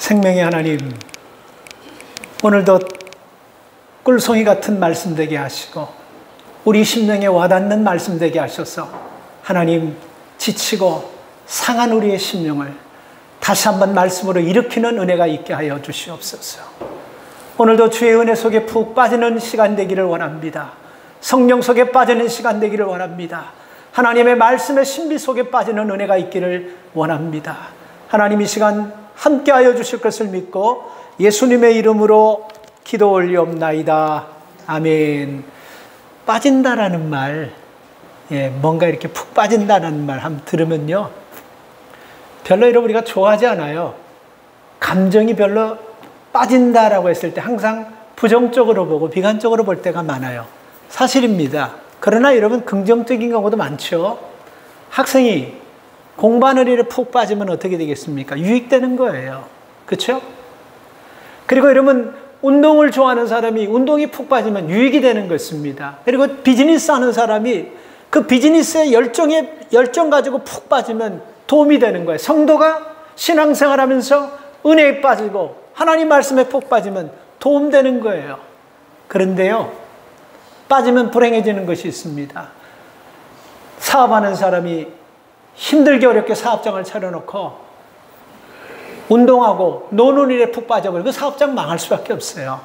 생명의 하나님, 오늘도 꿀송이 같은 말씀 되게 하시고 우리 심령에 와닿는 말씀 되게 하셔서 하나님, 지치고 상한 우리의 심령을 다시 한번 말씀으로 일으키는 은혜가 있게 하여 주시옵소서. 오늘도 주의 은혜 속에 푹 빠지는 시간 되기를 원합니다. 성령 속에 빠지는 시간 되기를 원합니다. 하나님의 말씀의 신비 속에 빠지는 은혜가 있기를 원합니다. 하나님, 이 시간 함께하여 주실 것을 믿고 예수님의 이름으로 기도 올리옵나이다. 아멘. 빠진다라는 말, 뭔가 이렇게 푹 빠진다는 말 한번 들으면요, 별로 여러분 우리가 좋아하지 않아요. 감정이 별로 빠진다라고 했을 때 항상 부정적으로 보고 비관적으로 볼 때가 많아요. 사실입니다. 그러나 여러분, 긍정적인 경우도 많죠. 학생이 공부하는 일에 푹 빠지면 어떻게 되겠습니까? 유익되는 거예요. 그렇죠? 그리고 여러분, 운동을 좋아하는 사람이 운동이 푹 빠지면 유익이 되는 것입니다. 그리고 비즈니스 하는 사람이 그 비즈니스의 열정 가지고 푹 빠지면 도움이 되는 거예요. 성도가 신앙생활 하면서 은혜에 빠지고 하나님 말씀에 푹 빠지면 도움되는 거예요. 그런데요, 빠지면 불행해지는 것이 있습니다. 사업하는 사람이 힘들게 어렵게 사업장을 차려놓고 운동하고 노는 일에 푹 빠져버리고 그 사업장 망할 수밖에 없어요.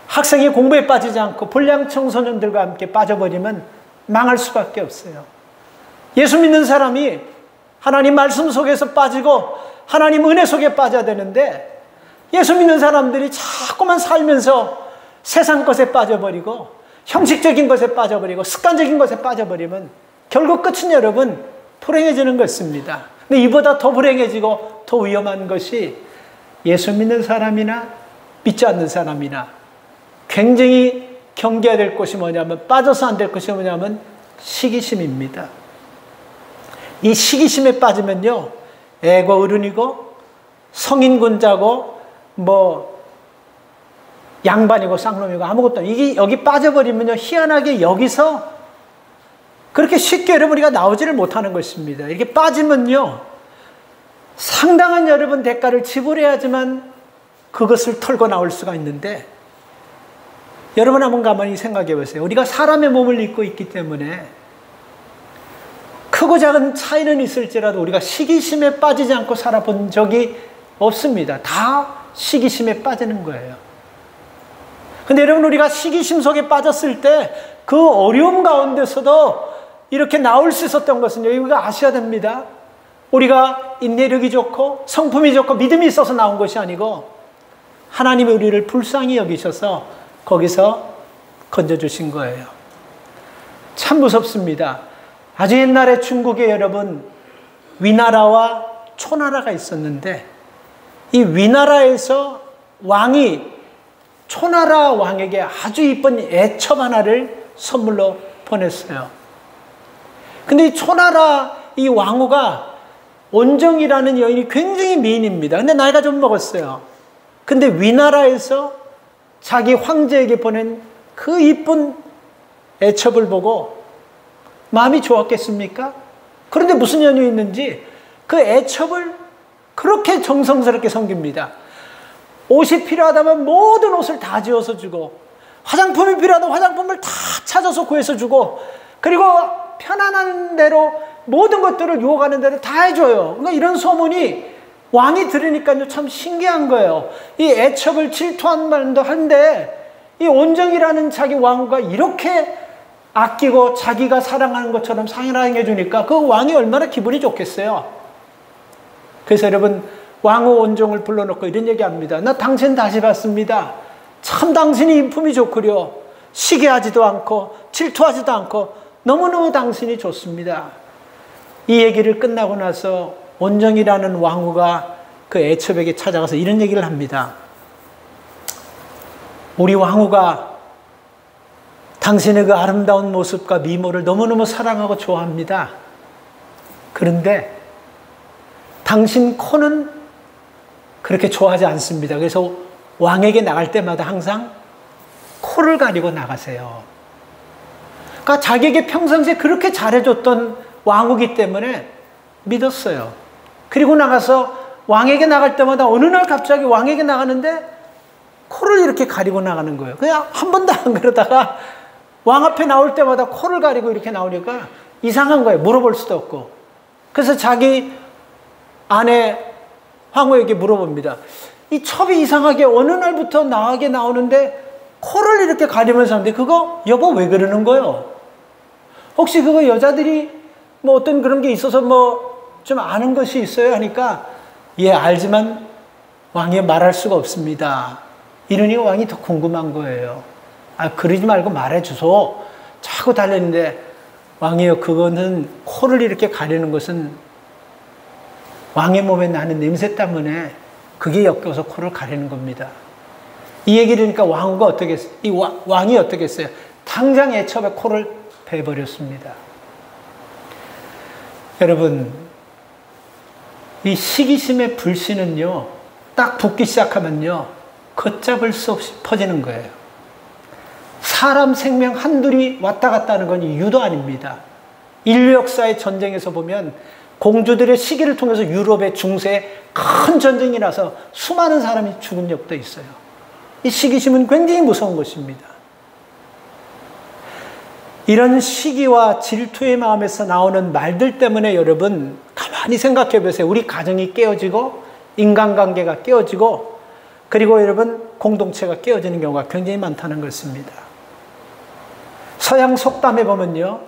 학생이 공부에 빠지지 않고 불량 청소년들과 함께 빠져버리면 망할 수밖에 없어요. 예수 믿는 사람이 하나님 말씀 속에서 빠지고 하나님 은혜 속에 빠져야 되는데, 예수 믿는 사람들이 자꾸만 살면서 세상 것에 빠져버리고 형식적인 것에 빠져버리고 습관적인 것에 빠져버리면 결국 끝은 여러분 불행해지는 것입니다. 근데 이보다 더 불행해지고 더 위험한 것이 예수 믿는 사람이나 믿지 않는 사람이나 굉장히 경계해야 될 것이 뭐냐면, 빠져서 안 될 것이 뭐냐면 시기심입니다. 이 시기심에 빠지면요, 애고 어른이고 성인군자고 양반이고 쌍놈이고 아무것도 이게 여기 빠져버리면요, 희한하게 여기서 그렇게 쉽게 여러분 우리가 나오지를 못하는 것입니다. 이렇게 빠지면요, 상당한 여러분 대가를 지불해야지만 그것을 털고 나올 수가 있는데, 여러분 한번 가만히 생각해 보세요. 우리가 사람의 몸을 입고 있기 때문에 크고 작은 차이는 있을지라도 우리가 시기심에 빠지지 않고 살아본 적이 없습니다. 다 시기심에 빠지는 거예요. 근데 여러분, 우리가 시기심 속에 빠졌을 때 그 어려움 가운데서도 이렇게 나올 수 있었던 것은 우리가 아셔야 됩니다. 우리가 인내력이 좋고 성품이 좋고 믿음이 있어서 나온 것이 아니고 하나님이 우리를 불쌍히 여기셔서 거기서 건져주신 거예요. 참 무섭습니다. 아주 옛날에 중국에 여러분 위나라와 초나라가 있었는데, 이 위나라에서 왕이 초나라 왕에게 아주 이쁜 애첩 하나를 선물로 보냈어요. 근데 이 초나라 이 왕후가 온정이라는 여인이 굉장히 미인입니다. 근데 나이가 좀 먹었어요. 근데 위나라에서 자기 황제에게 보낸 그 이쁜 애첩을 보고 마음이 좋았겠습니까? 그런데 무슨 연유 있는지 그 애첩을 그렇게 정성스럽게 섬깁니다. 옷이 필요하다면 모든 옷을 다 지어서 주고, 화장품이 필요하다면 화장품을 다 찾아서 구해서 주고, 그리고 편안한 대로 모든 것들을 유혹하는 대로 다 해줘요. 그러니까 이런 소문이 왕이 들으니까요, 참 신기한 거예요. 이 애첩을 질투한 말도 한데, 이 온정이라는 자기 왕후가 이렇게 아끼고 자기가 사랑하는 것처럼 사랑해 주니까 그 왕이 얼마나 기분이 좋겠어요. 그래서 여러분, 왕후 온정을 불러놓고 이런 얘기합니다. 나 당신 다시 봤습니다. 참 당신이 인품이 좋구려. 시기하지도 않고 질투하지도 않고 너무너무 당신이 좋습니다. 이 얘기를 끝나고 나서 온정이라는 왕후가 그 애첩에게 찾아가서 이런 얘기를 합니다. 우리 왕후가 당신의 그 아름다운 모습과 미모를 너무너무 사랑하고 좋아합니다. 그런데 당신 코는 그렇게 좋아하지 않습니다. 그래서 왕에게 나갈 때마다 항상 코를 가리고 나가세요. 그러니까 자기에게 평상시에 그렇게 잘해줬던 왕후기 때문에 믿었어요. 그리고 나가서 왕에게 나갈 때마다 어느 날 갑자기 왕에게 나가는데 코를 이렇게 가리고 나가는 거예요. 그냥 한 번도 안 그러다가 왕 앞에 나올 때마다 코를 가리고 이렇게 나오니까 이상한 거예요. 물어볼 수도 없고. 그래서 자기 아내 황후에게 물어봅니다. 이 첩이 이상하게 어느 날부터 나에게 나오는데 코를 이렇게 가리면서 하는데 그거 여보 왜 그러는 거예요? 혹시 그거 여자들이 뭐 어떤 그런 게 있어서 뭐 좀 아는 것이 있어요? 하니까 예, 알지만 왕이 말할 수가 없습니다. 이러니 왕이 더 궁금한 거예요. 아, 그러지 말고 말해주소. 자꾸 달랬는데 왕이요, 그거는 코를 이렇게 가리는 것은 왕의 몸에 나는 냄새 때문에 그게 엮여서 코를 가리는 겁니다. 이 얘기를 하니까 왕후가 어떻게 했어요? 왕이 어떻게 했어요? 당장 애첩에 코를 베버렸습니다. 여러분, 이 시기심의 불씨는요, 딱 붙기 시작하면요, 걷잡을 수 없이 퍼지는 거예요. 사람 생명 한둘이 왔다 갔다 하는 건 유도 아닙니다. 인류 역사의 전쟁에서 보면 공주들의 시기를 통해서 유럽의 중세에 큰 전쟁이 나서 수많은 사람이 죽은 적도 있어요. 이 시기심은 굉장히 무서운 것입니다. 이런 시기와 질투의 마음에서 나오는 말들 때문에 여러분 가만히 생각해 보세요. 우리 가정이 깨어지고 인간관계가 깨어지고 그리고 여러분 공동체가 깨어지는 경우가 굉장히 많다는 것입니다. 서양 속담에 보면요,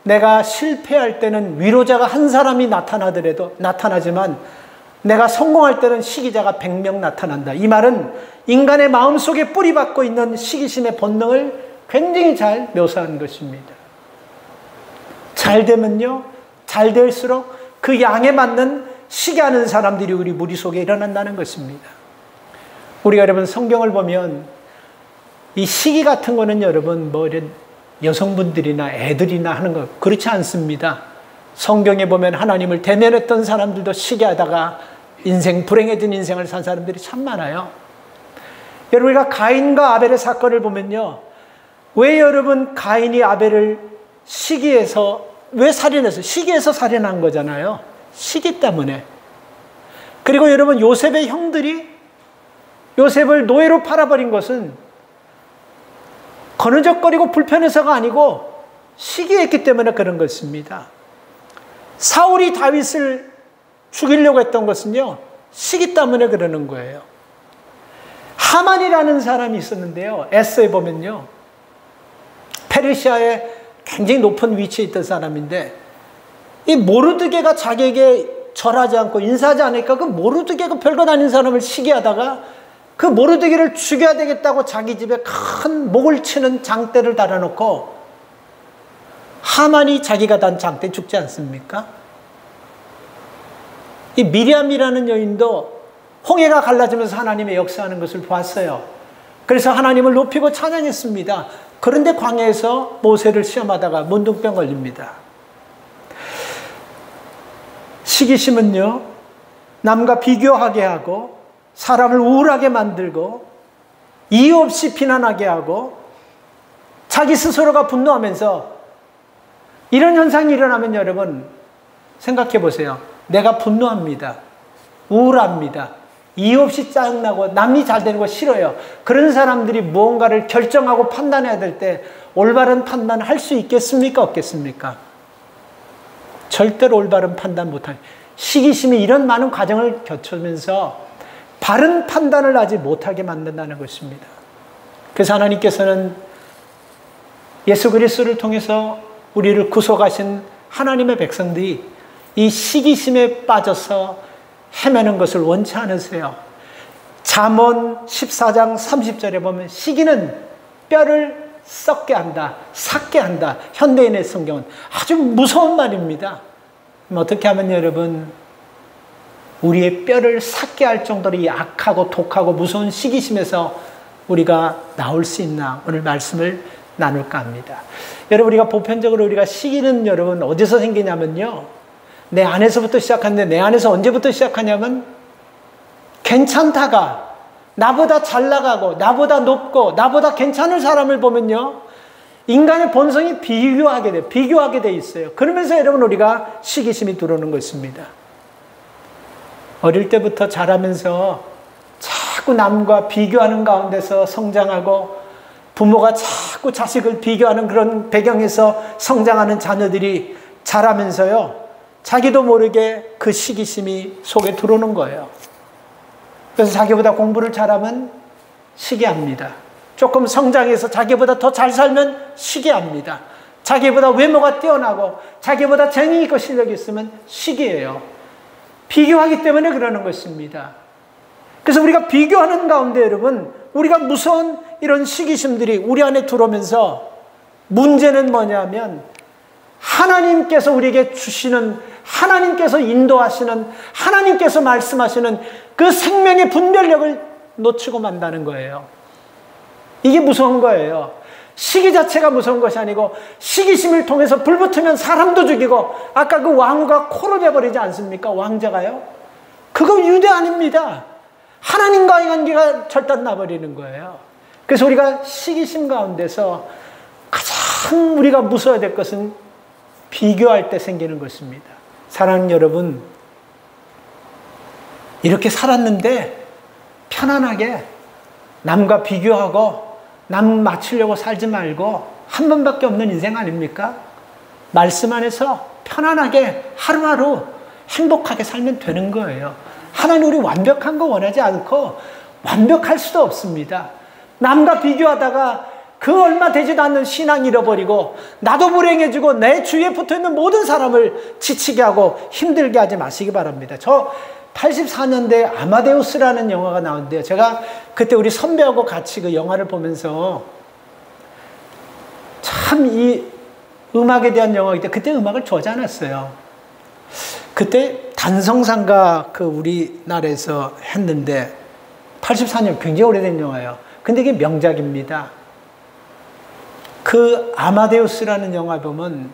내가 실패할 때는 위로자가 한 사람이 나타나지만 내가 성공할 때는 시기자가 100명 나타난다. 이 말은 인간의 마음속에 뿌리박고 있는 시기심의 본능을 굉장히 잘 묘사한 것입니다. 잘 되면요, 잘 될수록 그 양에 맞는 시기하는 사람들이 우리 무리 속에 일어난다는 것입니다. 우리가 여러분 성경을 보면 이 시기 같은 거는 여러분 뭐 이런 여성분들이나 애들이나 하는 거 그렇지 않습니다. 성경에 보면 하나님을 대면했던 사람들도 시기하다가 불행해진 인생을 산 사람들이 참 많아요. 여러분, 우리가 가인과 아벨의 사건을 보면요, 왜 여러분 가인이 아벨을 시기해서 왜 살인했어요? 시기해서 살인한 거잖아요. 시기 때문에. 그리고 여러분 요셉의 형들이 요셉을 노예로 팔아버린 것은 거느적거리고 불편해서가 아니고 시기했기 때문에 그런 것입니다. 사울이 다윗을 죽이려고 했던 것은요, 시기 때문에 그러는 거예요. 하만이라는 사람이 있었는데요, 에스에 보면요, 페르시아에 굉장히 높은 위치에 있던 사람인데 이 모르드게가 자기에게 절하지 않고 인사하지 않으니까 그 모르드게가 별거 아닌 사람을 시기하다가 그 모르드게를 죽여야 되겠다고 자기 집에 큰 목을 치는 장대를 달아놓고 하만이 자기가 단 장대 죽지 않습니까? 이 미리암이라는 여인도 홍해가 갈라지면서 하나님의 역사하는 것을 봤어요. 그래서 하나님을 높이고 찬양했습니다. 그런데 광야에서 모세를 시험하다가 문둥병 걸립니다. 시기심은요, 남과 비교하게 하고 사람을 우울하게 만들고 이유 없이 비난하게 하고 자기 스스로가 분노하면서 이런 현상이 일어나면 여러분 생각해 보세요. 내가 분노합니다. 우울합니다. 이유 없이 짜증나고 남이 잘 되는 거 싫어요. 그런 사람들이 무언가를 결정하고 판단해야 될 때 올바른 판단을 할 수 있겠습니까? 없겠습니까? 절대로 올바른 판단 못하는, 시기심이 이런 많은 과정을 거치면서 바른 판단을 하지 못하게 만든다는 것입니다. 그래서 하나님께서는 예수 그리스도를 통해서 우리를 구속하신 하나님의 백성들이 이 시기심에 빠져서 헤매는 것을 원치 않으세요. 잠언 14장 30절에 보면 시기는 뼈를 썩게 한다, 삭게 한다. 현대인의 성경은 아주 무서운 말입니다. 어떻게 하면 여러분 우리의 뼈를 삭게 할 정도로 이 악하고 독하고 무서운 시기심에서 우리가 나올 수 있나, 오늘 말씀을 나눌까 합니다. 여러분, 우리가 보편적으로 우리가 시기는 여러분 어디서 생기냐면요, 내 안에서부터 시작하는데, 내 안에서 언제부터 시작하냐면 괜찮다가 나보다 잘 나가고 나보다 높고 나보다 괜찮은 사람을 보면요, 인간의 본성이 비교하게 돼 있어요. 그러면서 여러분 우리가 시기심이 들어오는 것입니다. 어릴 때부터 자라면서 자꾸 남과 비교하는 가운데서 성장하고 부모가 자꾸 자식을 비교하는 그런 배경에서 성장하는 자녀들이 자라면서요, 자기도 모르게 그 시기심이 속에 들어오는 거예요. 그래서 자기보다 공부를 잘하면 시기합니다. 조금 성장해서 자기보다 더 잘 살면 시기합니다. 자기보다 외모가 뛰어나고 자기보다 재능이 있고 실력이 있으면 시기예요. 비교하기 때문에 그러는 것입니다. 그래서 우리가 비교하는 가운데 여러분, 우리가 무서운 이런 시기심들이 우리 안에 들어오면서 문제는 뭐냐면 하나님께서 우리에게 주시는, 하나님께서 인도하시는, 하나님께서 말씀하시는 그 생명의 분별력을 놓치고 만다는 거예요. 이게 무서운 거예요. 시기 자체가 무서운 것이 아니고 시기심을 통해서 불붙으면 사람도 죽이고, 아까 그 왕후가 코를 베버리지 않습니까? 왕자가요. 그거 유대 아닙니다. 하나님과의 관계가 절단 나버리는 거예요. 그래서 우리가 시기심 가운데서 가장 우리가 무서워야 될 것은 비교할 때 생기는 것입니다. 사랑하는 여러분, 이렇게 살았는데 편안하게 남과 비교하고 남 맞추려고 살지 말고 한 번밖에 없는 인생 아닙니까? 말씀 안에서 편안하게 하루하루 행복하게 살면 되는 거예요. 하나님 우리 완벽한 거 원하지 않고 완벽할 수도 없습니다. 남과 비교하다가 그 얼마 되지도 않는 신앙 잃어버리고 나도 불행해지고 내 주위에 붙어있는 모든 사람을 지치게 하고 힘들게 하지 마시기 바랍니다. 저 84년대에 아마데우스라는 영화가 나오는데요. 제가 그때 우리 선배하고 같이 그 영화를 보면서 참 이 음악에 대한 영화이기 때문에 그때 음악을 좋아하지 않았어요. 그때 단성상가 그 우리나라에서 했는데 84년 굉장히 오래된 영화예요. 근데 이게 명작입니다. 그 아마데우스라는 영화 보면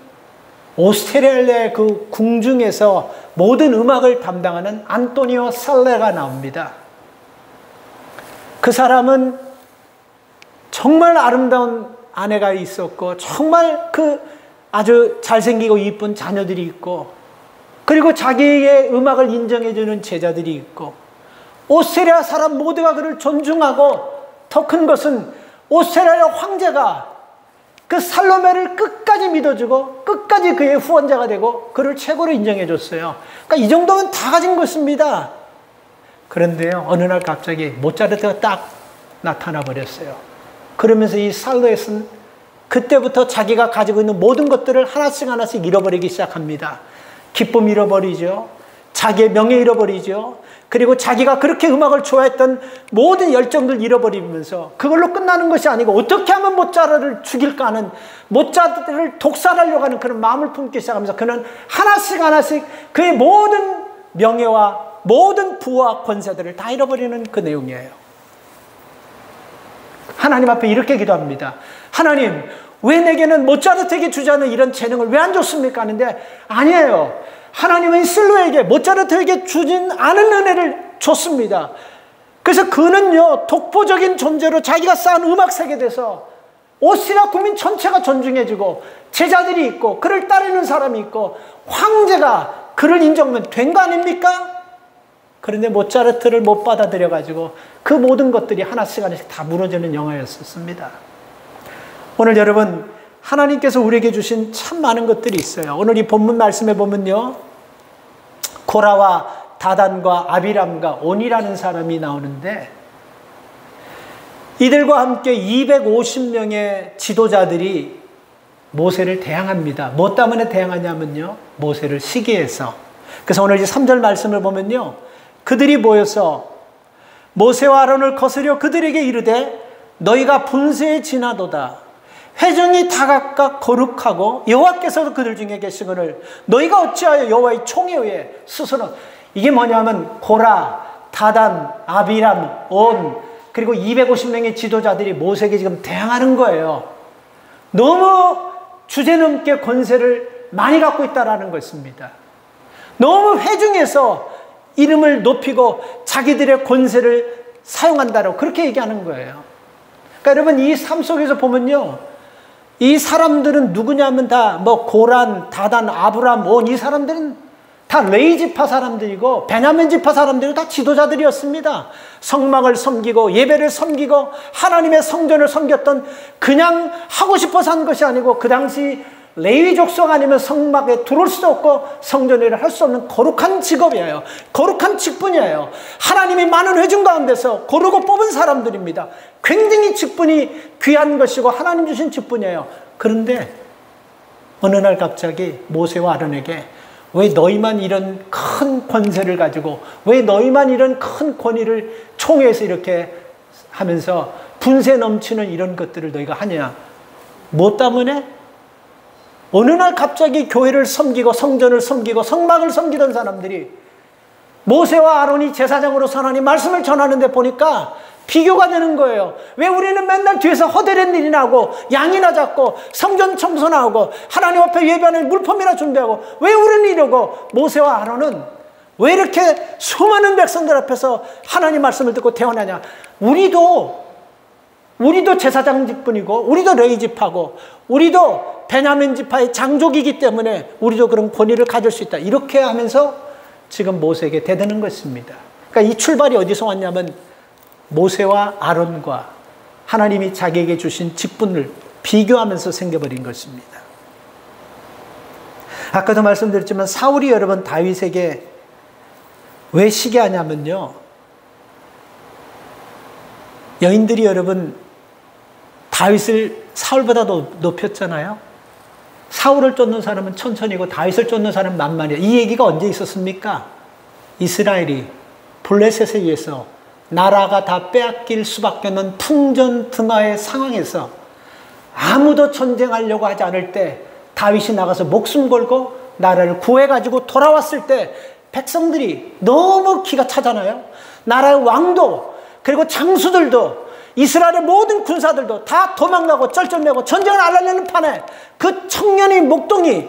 오스트레일리아의 그 궁중에서 모든 음악을 담당하는 안토니오 살레가 나옵니다. 그 사람은 정말 아름다운 아내가 있었고 정말 그 아주 잘생기고 이쁜 자녀들이 있고 그리고 자기의 음악을 인정해주는 제자들이 있고 오스트레일리아 사람 모두가 그를 존중하고 더 큰 것은 오스트레일리아 황제가 그 살로메를 끝까지 믿어주고 끝까지 그의 후원자가 되고 그를 최고로 인정해줬어요. 그러니까 이 정도면 다 가진 것입니다. 그런데요, 어느 날 갑자기 모차르트가 딱 나타나 버렸어요. 그러면서 이 살로에스는 그때부터 자기가 가지고 있는 모든 것들을 하나씩 하나씩 잃어버리기 시작합니다. 기쁨 잃어버리죠. 자기의 명예 잃어버리죠. 그리고 자기가 그렇게 음악을 좋아했던 모든 열정들 잃어버리면서 그걸로 끝나는 것이 아니고 어떻게 하면 모차르트를 죽일까 하는, 모차르트를 독살하려고 하는 그런 마음을 품기 시작하면서 그는 하나씩 하나씩 그의 모든 명예와 모든 부와 권세들을 다 잃어버리는 그 내용이에요. 하나님 앞에 이렇게 기도합니다. 하나님, 왜 내게는 모차르트에게 주지 않은 이런 재능을 왜 안 줬습니까? 하는데 아니에요. 하나님은 실로에게, 모차르트에게 주진 않은 은혜를 줬습니다. 그래서 그는요, 독보적인 존재로 자기가 쌓은 음악 세계에서 오스트리아 국민 전체가 존중해주고 제자들이 있고 그를 따르는 사람이 있고 황제가 그를 인정하면 된 거 아닙니까? 그런데 모차르트를 못 받아들여가지고 그 모든 것들이 하나씩 하나씩 다 무너지는 영화였었습니다. 오늘 여러분, 하나님께서 우리에게 주신 참 많은 것들이 있어요. 오늘 이 본문 말씀에 보면요, 고라와 다단과 아비람과 온이라는 사람이 나오는데 이들과 함께 250명의 지도자들이 모세를 대항합니다. 뭐 때문에 대항하냐면요, 모세를 시기해서. 그래서 오늘 이 3절 말씀을 보면요, 그들이 모여서 모세와 아론을 거스려 그들에게 이르되 너희가 분쇄에 지나도다. 회중이 다 각각 거룩하고 여호와께서도 그들 중에 계시거늘 너희가 어찌하여 여호와의 총에 의해 스스로. 이게 뭐냐면 고라, 다단, 아비람, 온, 그리고 250명의 지도자들이 모세에게 지금 대항하는 거예요. 너무 주제넘게 권세를 많이 갖고 있다는 것입니다. 너무 회중에서 이름을 높이고 자기들의 권세를 사용한다고 그렇게 얘기하는 거예요. 그러니까 여러분, 이 삶 속에서 보면요, 이 사람들은 누구냐면 다 뭐 고란, 다단, 아브람, 온, 이 사람들은 다 레위 지파 사람들이고 베냐민 지파 사람들이 다 지도자들이었습니다. 성막을 섬기고 예배를 섬기고 하나님의 성전을 섬겼던, 그냥 하고 싶어서 한 것이 아니고 그 당시 레위 족속 아니면 성막에 들어올 수 없고 성전 일을 할 수 없는 거룩한 직업이에요. 거룩한 직분이에요. 하나님이 많은 회중 가운데서 고르고 뽑은 사람들입니다. 굉장히 직분이 귀한 것이고 하나님 주신 직분이에요. 그런데 어느 날 갑자기 모세와 아론에게 왜 너희만 이런 큰 권세를 가지고, 왜 너희만 이런 큰 권위를 총회에서 이렇게 하면서 분세 넘치는 이런 것들을 너희가 하냐? 뭐 때문에? 어느 날 갑자기 교회를 섬기고 성전을 섬기고 성막을 섬기던 사람들이 모세와 아론이 제사장으로서 하나님 말씀을 전하는데 보니까 비교가 되는 거예요. 왜 우리는 맨날 뒤에서 허드렛 일이나 하고 양이나 잡고 성전 청소나 하고 하나님 앞에 예배하는 물품이나 준비하고, 왜 우리는 이러고 모세와 아론은 왜 이렇게 수많은 백성들 앞에서 하나님 말씀을 듣고 태어나냐? 우리도 제사장 직분이고 우리도 레위 지파고 우리도 베냐민 지파의 장족이기 때문에 우리도 그런 권위를 가질 수 있다. 이렇게 하면서 지금 모세에게 대드는 것입니다. 그러니까 이 출발이 어디서 왔냐면 모세와 아론과 하나님이 자기에게 주신 직분을 비교하면서 생겨버린 것입니다. 아까도 말씀드렸지만 사울이 여러분 다윗에게 왜 시기하냐면요, 여인들이 여러분 다윗을 사울보다 높였잖아요. 사울을 쫓는 사람은 천천히고 다윗을 쫓는 사람은 만만이에요. 이 얘기가 언제 있었습니까? 이스라엘이 블레셋에 의해서 나라가 다 빼앗길 수밖에 없는 풍전등화의 상황에서 아무도 전쟁하려고 하지 않을 때 다윗이 나가서 목숨 걸고 나라를 구해가지고 돌아왔을 때 백성들이 너무 기가 차잖아요. 나라의 왕도 그리고 장수들도 이스라엘의 모든 군사들도 다 도망가고 쩔쩔매고 전쟁을 안 하려는 판에 그 청년이 목동이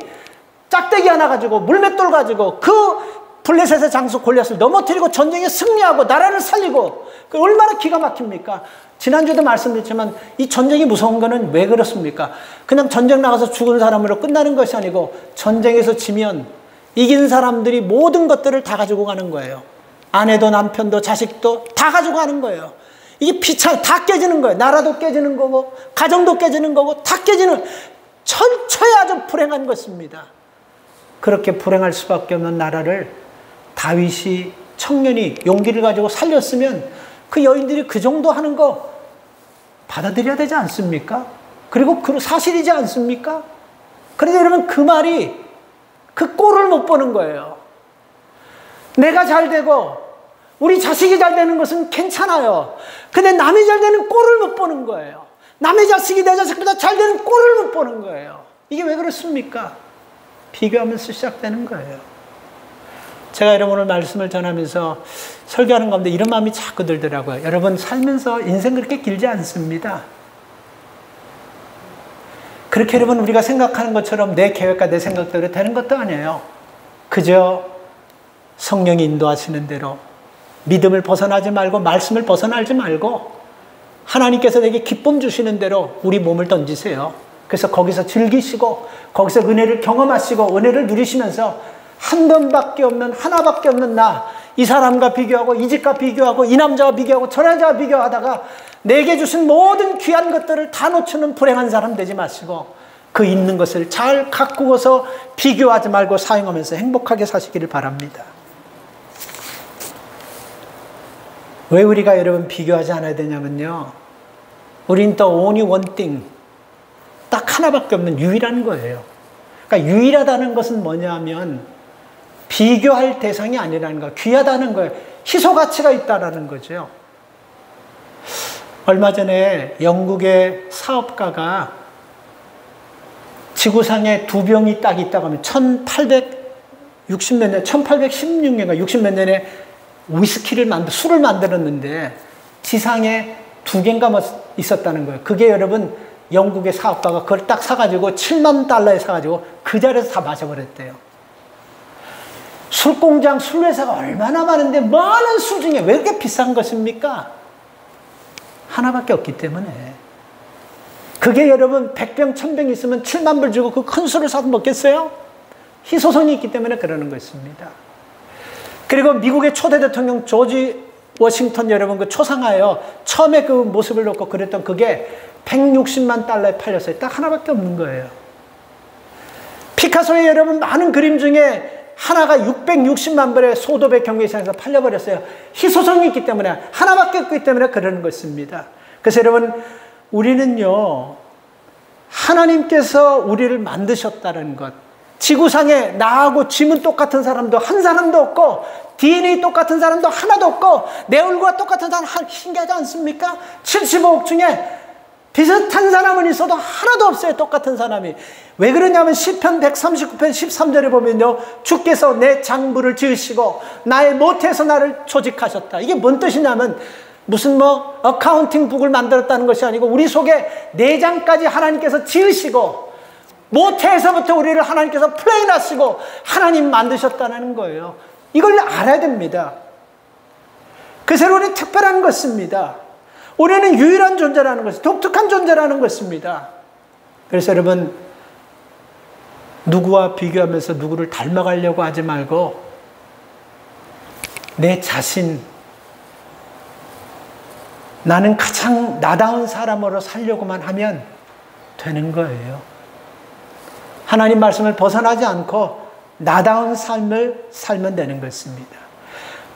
짝대기 하나 가지고 물맷돌 가지고 그 블레셋의 장수 골리앗을 넘어뜨리고 전쟁에 승리하고 나라를 살리고, 그 얼마나 기가 막힙니까? 지난주에도 말씀드렸지만 이 전쟁이 무서운 거는 왜 그렇습니까? 그냥 전쟁 나가서 죽은 사람으로 끝나는 것이 아니고 전쟁에서 지면 이긴 사람들이 모든 것들을 다 가지고 가는 거예요. 아내도 남편도 자식도 다 가지고 가는 거예요. 이게 피차 다 깨지는 거예요. 나라도 깨지는 거고 가정도 깨지는 거고 다 깨지는, 철저히 아주 불행한 것입니다. 그렇게 불행할 수밖에 없는 나라를 다윗이 청년이 용기를 가지고 살렸으면 그 여인들이 그 정도 하는 거 받아들여야 되지 않습니까? 그리고 그 사실이지 않습니까? 그런데 여러분 그 말이 그 꼴을 못 보는 거예요. 내가 잘 되고 우리 자식이 잘 되는 것은 괜찮아요. 근데 남이 잘 되는 꼴을 못 보는 거예요. 남의 자식이 내 자식보다 잘 되는 꼴을 못 보는 거예요. 이게 왜 그렇습니까? 비교하면서 시작되는 거예요. 제가 여러분 오늘 말씀을 전하면서 설교하는 가운데 이런 마음이 자꾸 들더라고요. 여러분 살면서 인생 그렇게 길지 않습니다. 그렇게 여러분 우리가 생각하는 것처럼 내 계획과 내 생각대로 되는 것도 아니에요. 그저 성령이 인도하시는 대로 믿음을 벗어나지 말고 말씀을 벗어나지 말고 하나님께서 내게 기쁨 주시는 대로 우리 몸을 던지세요. 그래서 거기서 즐기시고 거기서 은혜를 경험하시고 은혜를 누리시면서 한 번밖에 없는, 하나밖에 없는 나, 이 사람과 비교하고 이 집과 비교하고 이 남자와 비교하고 저 여자와 비교하다가 내게 주신 모든 귀한 것들을 다 놓치는 불행한 사람 되지 마시고 그 있는 것을 잘 가꾸어서 비교하지 말고 사용하면서 행복하게 사시기를 바랍니다. 왜 우리가 여러분 비교하지 않아야 되냐면요, 우린 또 only one thing, 딱 하나밖에 없는 유일한 거예요. 그러니까 유일하다는 것은 뭐냐면 비교할 대상이 아니라는 거예요. 귀하다는 거예요. 희소 가치가 있다는 거죠. 얼마 전에 영국의 사업가가 지구상에 두 병이 딱 있다고 하면 1860몇 년, 1816년인가 60몇 년에 위스키를 술을 만들었는데 지상에 두 개인가 있었다는 거예요. 그게 여러분 영국의 사업가가 그걸 딱 사가지고 $70,000에 사가지고 그 자리에서 다 마셔버렸대요. 술공장, 술회사가 얼마나 많은데 많은 술 중에 왜 이렇게 비싼 것입니까? 하나밖에 없기 때문에. 그게 여러분 100병, 1000병 있으면 7만 불 주고 그 큰 술을 사서 먹겠어요? 희소성이 있기 때문에 그러는 것입니다. 그리고 미국의 초대 대통령 조지 워싱턴 여러분 그 초상화요. 처음에 그 모습을 놓고 그랬던 그게 160만 달러에 팔렸어요. 딱 하나밖에 없는 거예요. 피카소의 여러분 많은 그림 중에 하나가 660만 불에 소도배 경매시장에서 팔려버렸어요. 희소성이 있기 때문에, 하나밖에 없기 때문에 그러는 것입니다. 그래서 여러분, 우리는요, 하나님께서 우리를 만드셨다는 것, 지구상에 나하고 짐은 똑같은 사람도 한 사람도 없고, DNA 똑같은 사람도 하나도 없고, 내 얼굴과 똑같은 사람 신기하지 않습니까? 75억 중에 비슷한 사람은 있어도 하나도 없어요. 똑같은 사람이. 왜 그러냐면 시편 139편 13절에 보면요, 주께서 내 장부를 지으시고 나의 모태에서 나를 조직하셨다. 이게 뭔 뜻이냐면 무슨 뭐 어카운팅 북을 만들었다는 것이 아니고 우리 속에 내장까지 하나님께서 지으시고 모태에서부터 우리를 하나님께서 플레이하시고 하나님 만드셨다는 거예요. 이걸 알아야 됩니다. 그래서 우리는 특별한 것입니다. 우리는 유일한 존재라는 것이, 독특한 존재라는 것입니다. 그래서 여러분, 누구와 비교하면서 누구를 닮아가려고 하지 말고 내 자신, 나는 가장 나다운 사람으로 살려고만 하면 되는 거예요. 하나님 말씀을 벗어나지 않고 나다운 삶을 살면 되는 것입니다.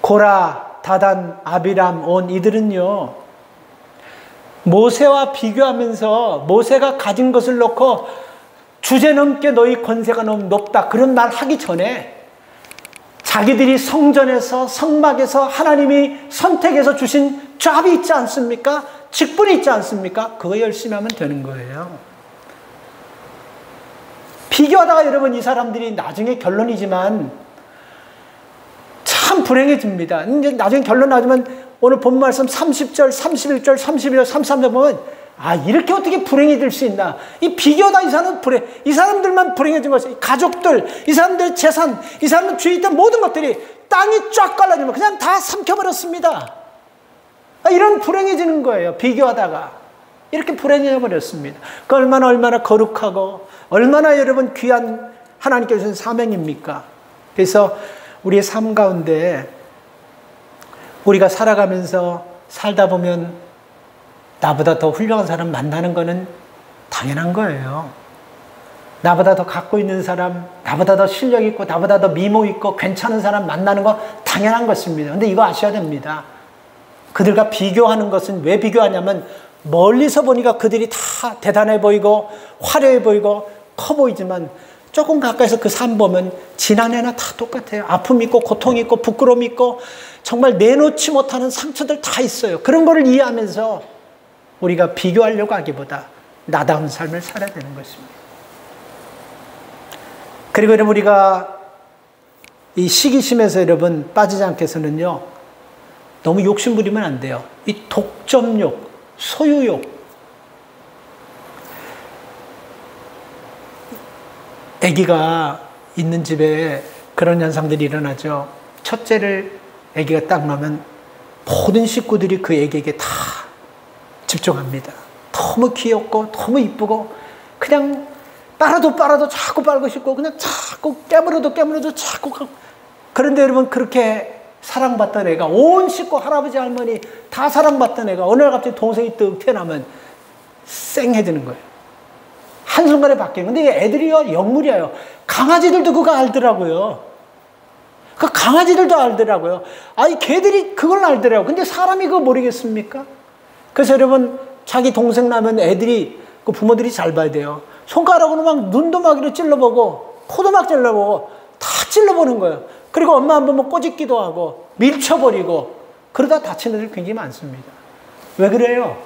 고라, 다단, 아비람, 온 이들은요, 모세와 비교하면서 모세가 가진 것을 놓고 주제넘게 너희 권세가 너무 높다 그런 말 하기 전에 자기들이 성전에서 성막에서 하나님이 선택해서 주신 잡이 있지 않습니까? 직분이 있지 않습니까? 그거 열심히 하면 되는 거예요. 비교하다가 여러분 이 사람들이 나중에 결론이지만 참 불행해집니다. 이제 나중에 결론 나지만 오늘 본 말씀 30절, 31절, 32절, 33절 보면 아 이렇게 어떻게 불행해질 수 있나. 이 비교다 이 사람은 이 사람들만 불행해진 것이 가족들, 이 사람들 재산, 이 사람들 주위에 있던 모든 것들이 땅이 쫙 갈라지면 그냥 다 삼켜버렸습니다. 이런 불행해지는 거예요. 비교하다가 이렇게 불행해져 버렸습니다. 그 얼마나 거룩하고 얼마나 여러분 귀한 하나님께 주신 사명입니까? 그래서 우리의 삶 가운데 우리가 살아가면서 살다 보면 나보다 더 훌륭한 사람 만나는 거는 당연한 거예요. 나보다 더 갖고 있는 사람, 나보다 더 실력 있고 나보다 더 미모 있고 괜찮은 사람 만나는 거 당연한 것입니다. 근데 이거 아셔야 됩니다. 그들과 비교하는 것은 왜 비교하냐면 멀리서 보니까 그들이 다 대단해 보이고 화려해 보이고 커 보이지만 조금 가까이서 그 삶 보면 지난해나 다 똑같아요. 아픔 있고 고통 있고 부끄러움 있고 정말 내놓지 못하는 상처들 다 있어요. 그런 거를 이해하면서 우리가 비교하려고 하기보다 나다운 삶을 살아야 되는 것입니다. 그리고 여러분 우리가 이 시기심에서 여러분 빠지지 않게 해서는요, 너무 욕심 부리면 안 돼요. 이 독점욕, 소유욕. 아기가 있는 집에 그런 현상들이 일어나죠. 첫째를 아기가 딱 나면 모든 식구들이 그 아기에게 다 집중합니다. 너무 귀엽고 너무 이쁘고 그냥 빨아도 자꾸 빨고 싶고 그냥 자꾸 깨물어도 자꾸. 그런데 여러분 그렇게 사랑받던 애가 온 식구 할아버지 할머니 다 사랑받던 애가 어느 날 갑자기 동생이 떡 태어나면 쌩해지는 거예요. 한순간에 바뀌는. 근데 애들이요 영물이에요. 강아지들도 그거 알더라고요. 그 강아지들도 알더라고요. 아니 개들이 그걸 알더라고요. 근데 사람이 그거 모르겠습니까? 그래서 여러분 자기 동생 나면 애들이 그 부모들이 잘 봐야 돼요. 손가락으로 막 눈도 막 이렇게 찔러보고 코도 막 찔러보고 다 찔러보는 거예요. 그리고 엄마 한 번 뭐 꼬집기도 하고 밀쳐버리고 그러다 다치는 애들 굉장히 많습니다. 왜 그래요?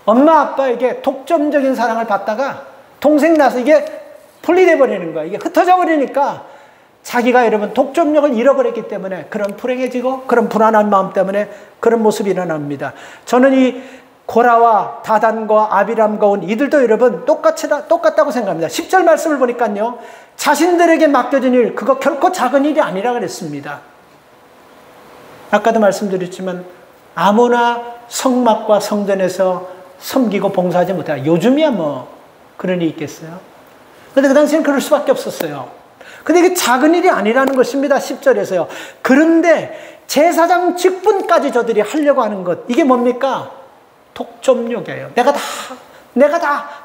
엄마 아빠에게 독점적인 사랑을 받다가 동생 나서 이게 분리돼 버리는 거야. 이게 흩어져 버리니까 자기가 여러분 독점력을 잃어버렸기 때문에 그런 불행해지고 그런 불안한 마음 때문에 그런 모습이 일어납니다. 저는 이 고라와 다단과 아비람과 온 이들도 여러분 똑같다고 생각합니다. 10절 말씀을 보니까요, 자신들에게 맡겨진 일, 그거 결코 작은 일이 아니라 그랬습니다. 아까도 말씀드렸지만 아무나 성막과 성전에서 섬기고 봉사하지 못해요. 요즘이야 뭐 그런 일이 있겠어요. 근데 그 당시에는 그럴 수밖에 없었어요. 근데 이게 작은 일이 아니라는 것입니다. 10절에서요. 그런데 제사장 직분까지 저들이 하려고 하는 것, 이게 뭡니까? 독점욕이에요. 내가 다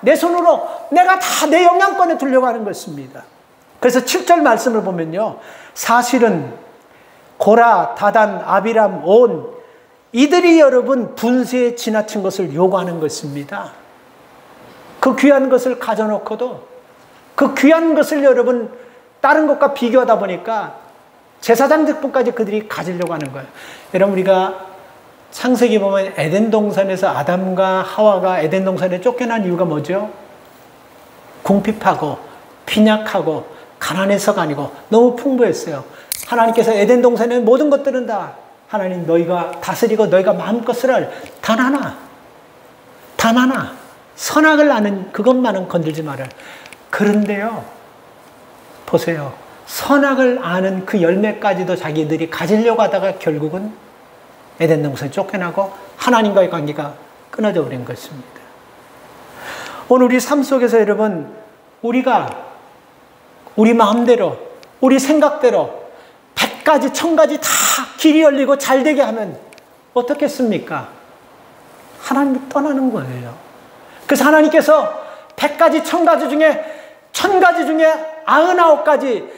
내 손으로 내가 다 내 영향권에 두려고 하는 것입니다. 그래서 7절 말씀을 보면요, 사실은 고라, 다단, 아비람, 온, 이들이 여러분 분수에 지나친 것을 요구하는 것입니다. 그 귀한 것을 가져놓고도 그 귀한 것을 여러분 다른 것과 비교하다 보니까 제사장 직분까지 그들이 가지려고 하는 거예요. 여러분, 우리가 창세기 보면 에덴 동산에서 아담과 하와가 에덴 동산에 쫓겨난 이유가 뭐죠? 궁핍하고 빈약하고 가난해서가 아니고 너무 풍부했어요. 하나님께서 에덴 동산의 모든 것들은 다 하나님 너희가 다스리고 너희가 마음껏 쓰라. 단 하나 선악을 아는 그것만은 건들지 말아요. 그런데요, 보세요. 선악을 아는 그 열매까지도 자기들이 가지려고 하다가 결국은 에덴 동산에 쫓겨나고 하나님과의 관계가 끊어져 버린 것입니다. 오늘 우리 삶 속에서 여러분, 우리가 우리 마음대로, 우리 생각대로 100가지, 1000가지 다 길이 열리고 잘 되게 하면 어떻겠습니까? 하나님이 떠나는 거예요. 그래서 하나님께서 100가지, 1000가지 중에 1000가지 중에 99가지,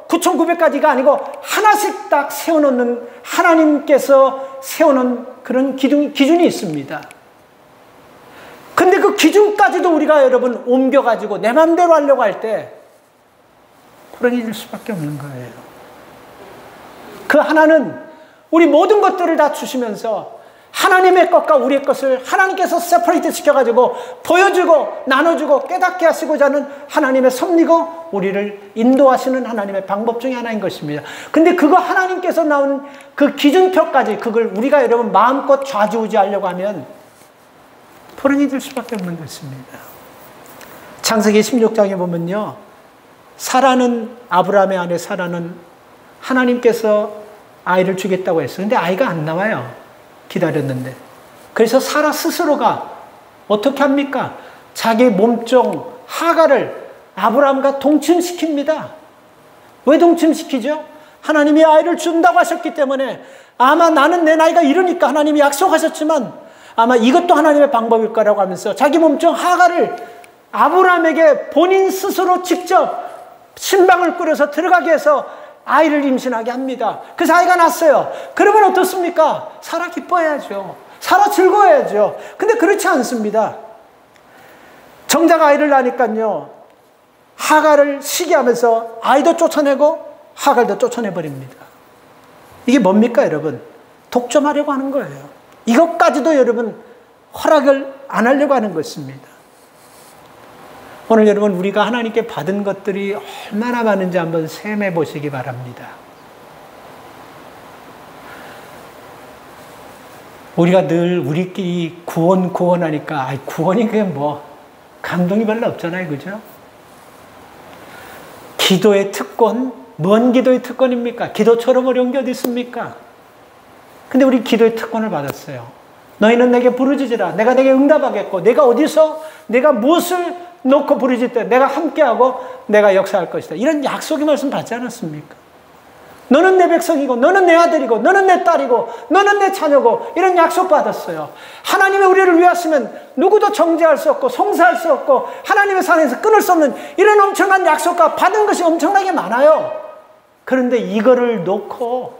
9900가지가 아니고 하나씩 딱 세워놓는, 하나님께서 세워놓은 그런 기준이 있습니다. 근데 그 기준까지도 우리가 여러분 옮겨가지고 내 마음대로 하려고 할 때 불행해질 수밖에 없는 거예요. 그 하나는 우리 모든 것들을 다 주시면서 하나님의 것과 우리의 것을 하나님께서 세퍼레이트 시켜가지고 보여주고 나눠주고 깨닫게 하시고자 하는 하나님의 섭리고 우리를 인도하시는 하나님의 방법 중에 하나인 것입니다. 근데 그거 하나님께서 나온 그 기준표까지 그걸 우리가 여러분 마음껏 좌지우지하려고 하면 불행해질 수밖에 없는 것입니다. 창세기 16장에 보면요, 사라는, 아브라함의 아내 사라는 하나님께서 아이를 주겠다고 했어요. 근데 아이가 안 나와요. 기다렸는데. 그래서 사라 스스로가 어떻게 합니까? 자기 몸종 하가를 아브라함과 동침시킵니다. 왜 동침시키죠? 하나님이 아이를 준다고 하셨기 때문에, 아마 나는 내 나이가 이르니까 하나님이 약속하셨지만 아마 이것도 하나님의 방법일 거라고 하면서 자기 몸종 하가를 아브라함에게 본인 스스로 직접 신방을 꾸려서 들어가게 해서 아이를 임신하게 합니다. 그래서 아이가 났어요. 그러면 어떻습니까? 사라 기뻐해야죠. 사라 즐거워야죠. 근데 그렇지 않습니다. 정작 아이를 낳으니까요, 하갈을 시기하면서 아이도 쫓아내고 하갈도 쫓아내버립니다. 이게 뭡니까 여러분? 독점하려고 하는 거예요. 이것까지도 여러분 허락을 안 하려고 하는 것입니다. 오늘 여러분, 우리가 하나님께 받은 것들이 얼마나 많은지 한번 셈해 보시기 바랍니다. 우리가 늘 우리끼리 구원하니까, 구원이 그게 감동이 별로 없잖아요. 그죠? 기도의 특권, 뭔 기도의 특권입니까? 기도처럼 어려운 게 어디 있습니까? 근데 우리 기도의 특권을 받았어요. 너희는 내게 부르짖으라. 내가 내게 응답하겠고, 내가 어디서, 내가 무엇을 놓고 부르짖을 때 내가 함께하고 내가 역사할 것이다. 이런 약속의 말씀 받지 않았습니까? 너는 내 백성이고, 너는 내 아들이고, 너는 내 딸이고, 너는 내 자녀고, 이런 약속 받았어요. 하나님의 우리를 위하시면 누구도 정죄할 수 없고 송사할 수 없고 하나님의 산에서 끊을 수 없는 이런 엄청난 약속과 받은 것이 엄청나게 많아요. 그런데 이거를 놓고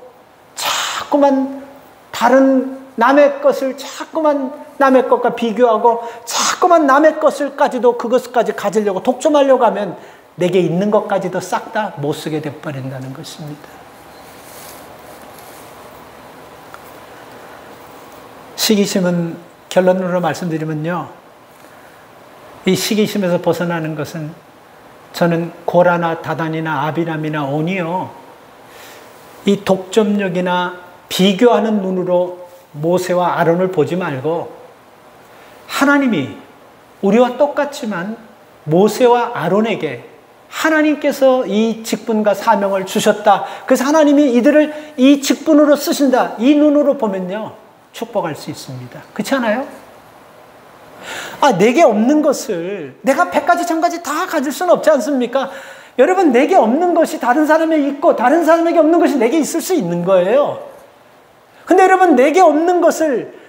자꾸만 다른 남의 것을 자꾸만 남의 것과 비교하고 자꾸만 남의 것을까지도 그것까지 가지려고 독점하려고 하면 내게 있는 것까지도 싹 다 못 쓰게 돼버린다는 것입니다. 시기심은 결론으로 말씀드리면요, 이 시기심에서 벗어나는 것은 저는 고라나 다단이나 아비람이나 온이요, 이 독점력이나 비교하는 눈으로 모세와 아론을 보지 말고 하나님이 우리와 똑같지만 모세와 아론에게 하나님께서 이 직분과 사명을 주셨다. 그래서 하나님이 이들을 이 직분으로 쓰신다. 이 눈으로 보면요, 축복할 수 있습니다. 그렇지 않아요? 내게 없는 것을 내가 100가지 1000가지 다 가질 수는 없지 않습니까? 여러분, 내게 없는 것이 다른 사람에게 있고 다른 사람에게 없는 것이 내게 있을 수 있는 거예요. 근데 여러분, 내게 없는 것을,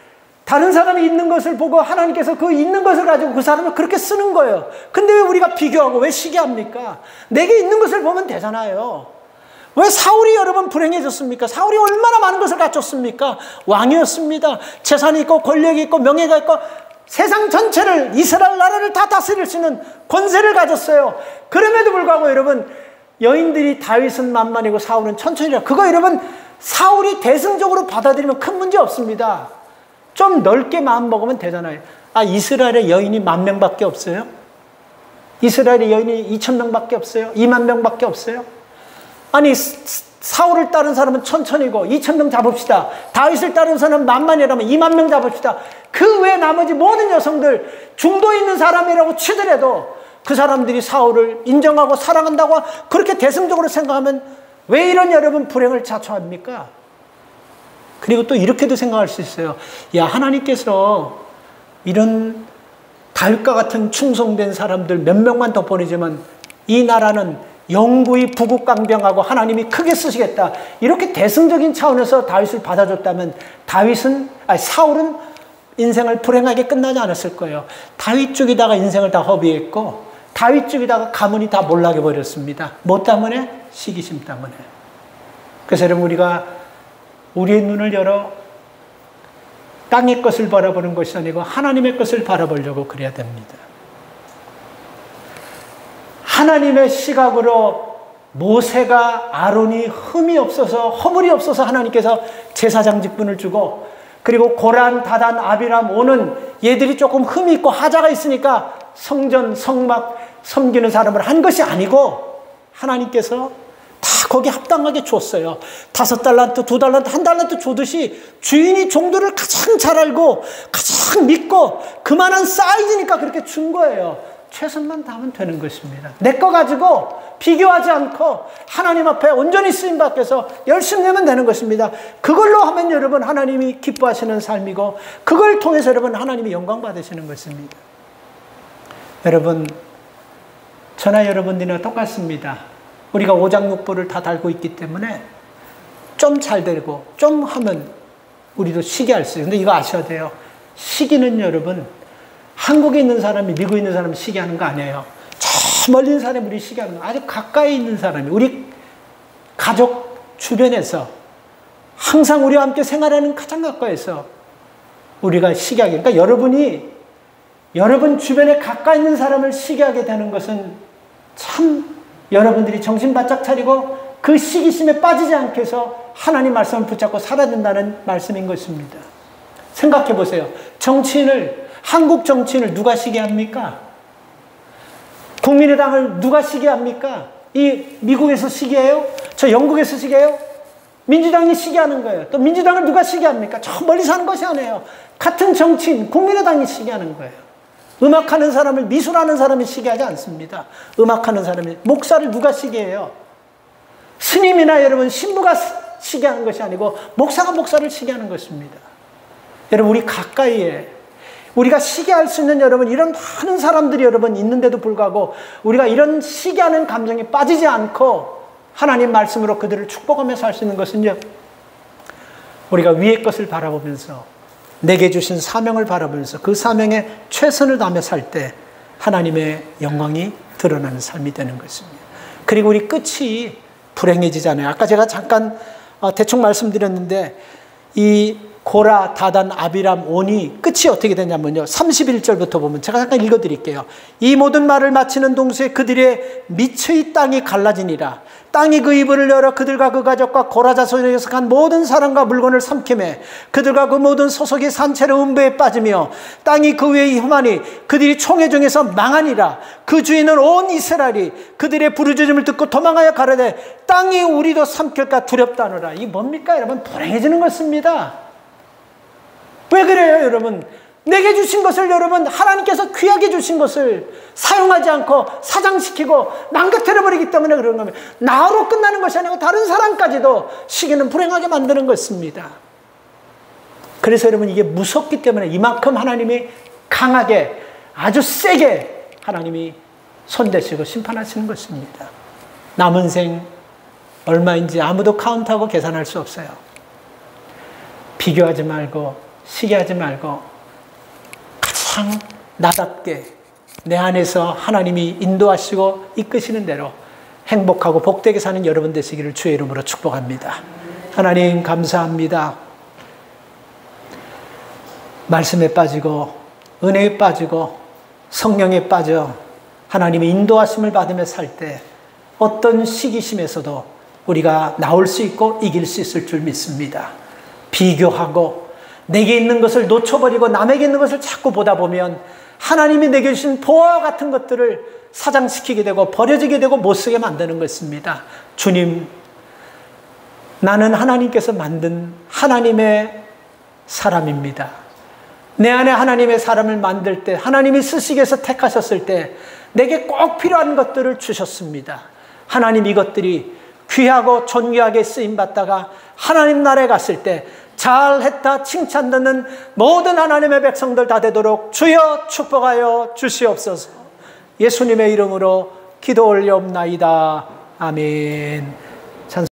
다른 사람이 있는 것을 보고 하나님께서 그 있는 것을 가지고 그 사람을 그렇게 쓰는 거예요. 근데 왜 우리가 비교하고 왜 시기합니까? 내게 있는 것을 보면 되잖아요. 왜 사울이 여러분 불행해졌습니까? 사울이 얼마나 많은 것을 갖췄습니까? 왕이었습니다. 재산이 있고 권력이 있고 명예가 있고 세상 전체를, 이스라엘 나라를 다 다스릴 수 있는 권세를 가졌어요. 그럼에도 불구하고 여러분, 여인들이 다윗은 만만이고 사울은 천천히라. 그거 여러분, 사울이 대승적으로 받아들이면 큰 문제 없습니다. 좀 넓게 마음 먹으면 되잖아요. 아, 이스라엘의 여인이 10,000명밖에 없어요? 이스라엘의 여인이 2,000명밖에 없어요? 20,000명밖에 없어요? 아니, 사울을 따른 사람은 1,000이고 2,000명 잡읍시다. 다윗을 따른 사람은 10,000이라면 20,000명 잡읍시다. 그 외 나머지 모든 여성들, 중도에 있는 사람이라고 치더라도 그 사람들이 사울을 인정하고 사랑한다고 그렇게 대승적으로 생각하면 왜 이런 여러분 불행을 자초합니까? 그리고 또 이렇게도 생각할 수 있어요. 야, 하나님께서 이런 다윗과 같은 충성된 사람들 몇 명만 더 보내지만 이 나라는 영구히 부국강병하고 하나님이 크게 쓰시겠다. 이렇게 대승적인 차원에서 다윗을 받아줬다면 사울은 인생을 불행하게 끝나지 않았을 거예요. 다윗 쪽에다가 인생을 다 허비했고 다윗 쪽에다가 가문이 다 몰락해 버렸습니다. 뭐 때문에? 시기심 때문에. 그래서 여러분, 우리가 우리의 눈을 열어 땅의 것을 바라보는 것이 아니고 하나님의 것을 바라보려고 그래야 됩니다. 하나님의 시각으로 모세가 아론이 흠이 없어서 허물이 없어서 하나님께서 제사장 직분을 주고, 그리고 고란, 다단, 아비람, 오는 얘들이 조금 흠이 있고 하자가 있으니까 성전, 성막 섬기는 사람을 한 것이 아니고 하나님께서 다 거기 합당하게 줬어요. 5달란트, 2달란트, 1달란트 주듯이 주인이 종들을 가장 잘 알고 가장 믿고 그만한 사이즈니까 그렇게 준 거예요. 최선만 다하면 되는 것입니다. 내 거 가지고 비교하지 않고 하나님 앞에 온전히 쓰임받아서 열심히 내면 되는 것입니다. 그걸로 하면 여러분 하나님이 기뻐하시는 삶이고 그걸 통해서 여러분 하나님이 영광 받으시는 것입니다. 여러분, 저나 여러분들이나 똑같습니다. 우리가 오장육부를 다 달고 있기 때문에 좀 잘 되고 좀 하면 우리도 시기할 수 있어요. 근데 이거 아셔야 돼요. 시기는 여러분, 한국에 있는 사람이 미국에 있는 사람이 시기하는 거 아니에요. 저 멀리 있는 사람이 우리 시기하는 거. 아주 가까이 있는 사람이, 우리 가족 주변에서 항상 우리와 함께 생활하는 가장 가까이서 우리가 시기하게. 그러니까 여러분 주변에 가까이 있는 사람을 시기하게 되는 것은 참 여러분들이 정신 바짝 차리고 그 시기심에 빠지지 않게 해서 하나님 말씀을 붙잡고 살아야 된다는 말씀인 것입니다. 생각해 보세요. 한국 정치인을 누가 시기합니까? 국민의당을 누가 시기합니까? 이 미국에서 시기해요? 저 영국에서 시기해요? 민주당이 시기하는 거예요. 또 민주당을 누가 시기합니까? 저 멀리 사는 것이 아니에요. 같은 정치인, 국민의당이 시기하는 거예요. 음악하는 사람을, 미술하는 사람이 시기하지 않습니다. 음악하는 사람이. 목사를 누가 시기해요? 스님이나 여러분 신부가 시기하는 것이 아니고 목사가 목사를 시기하는 것입니다. 여러분, 우리 가까이에 우리가 시기할 수 있는 여러분 이런 많은 사람들이 여러분 있는데도 불구하고 우리가 이런 시기하는 감정에 빠지지 않고 하나님 말씀으로 그들을 축복하며 살 수 있는 것은요, 우리가 위의 것을 바라보면서 내게 주신 사명을 바라보면서 그 사명에 최선을 다하며 살 때 하나님의 영광이 드러나는 삶이 되는 것입니다. 그리고 우리 끝이 불행해지잖아요. 아까 제가 잠깐 대충 말씀드렸는데 이 고라, 다단, 아비람, 온이 끝이 어떻게 되냐면요, 31절부터 보면 제가 잠깐 읽어드릴게요. 이 모든 말을 마치는 동시에 그들의 미처이 땅이 갈라지니라. 땅이 그 이불을 열어 그들과 그 가족과 고라 자손에 속한 모든 사람과 물건을 삼키매 그들과 그 모든 소속이 산채로 음부에 빠지며 땅이 그 위에 험하니 그들이 총회 중에서 망하니라. 그 주인은 온 이스라엘이 그들의 부르짖음을 듣고 도망하여 가로되 땅이 우리도 삼킬까 두렵다노라. 이게 뭡니까 여러분? 불행해지는 것입니다. 왜 그래요 여러분? 내게 주신 것을 여러분, 하나님께서 귀하게 주신 것을 사용하지 않고 사장시키고 남겨뜨려버리기 때문에 그런 겁니다. 나로 끝나는 것이 아니고 다른 사람까지도 시기는 불행하게 만드는 것입니다. 그래서 여러분, 이게 무섭기 때문에 이만큼 하나님이 강하게 아주 세게 하나님이 손대시고 심판하시는 것입니다. 남은 생 얼마인지 아무도 카운트하고 계산할 수 없어요. 비교하지 말고 시기하지 말고 가장 나답게 내 안에서 하나님이 인도하시고 이끄시는 대로 행복하고 복되게 사는 여러분 되시기를 주의 이름으로 축복합니다. 하나님 감사합니다. 말씀에 빠지고 은혜에 빠지고 성령에 빠져 하나님의 인도하심을 받으며 살 때 어떤 시기심에서도 우리가 나올 수 있고 이길 수 있을 줄 믿습니다. 비교하고 내게 있는 것을 놓쳐버리고 남에게 있는 것을 자꾸 보다 보면 하나님이 내게 주신 보화와 같은 것들을 사장시키게 되고 버려지게 되고 못쓰게 만드는 것입니다. 주님, 나는 하나님께서 만든 하나님의 사람입니다. 내 안에 하나님의 사람을 만들 때, 하나님이 쓰시기 위해서 택하셨을 때 내게 꼭 필요한 것들을 주셨습니다. 하나님 이것들이 귀하고 존귀하게 쓰임받다가 하나님 나라에 갔을 때 잘했다 칭찬 듣는 모든 하나님의 백성들 다 되도록 주여 축복하여 주시옵소서. 예수님의 이름으로 기도 올려옵나이다. 아멘.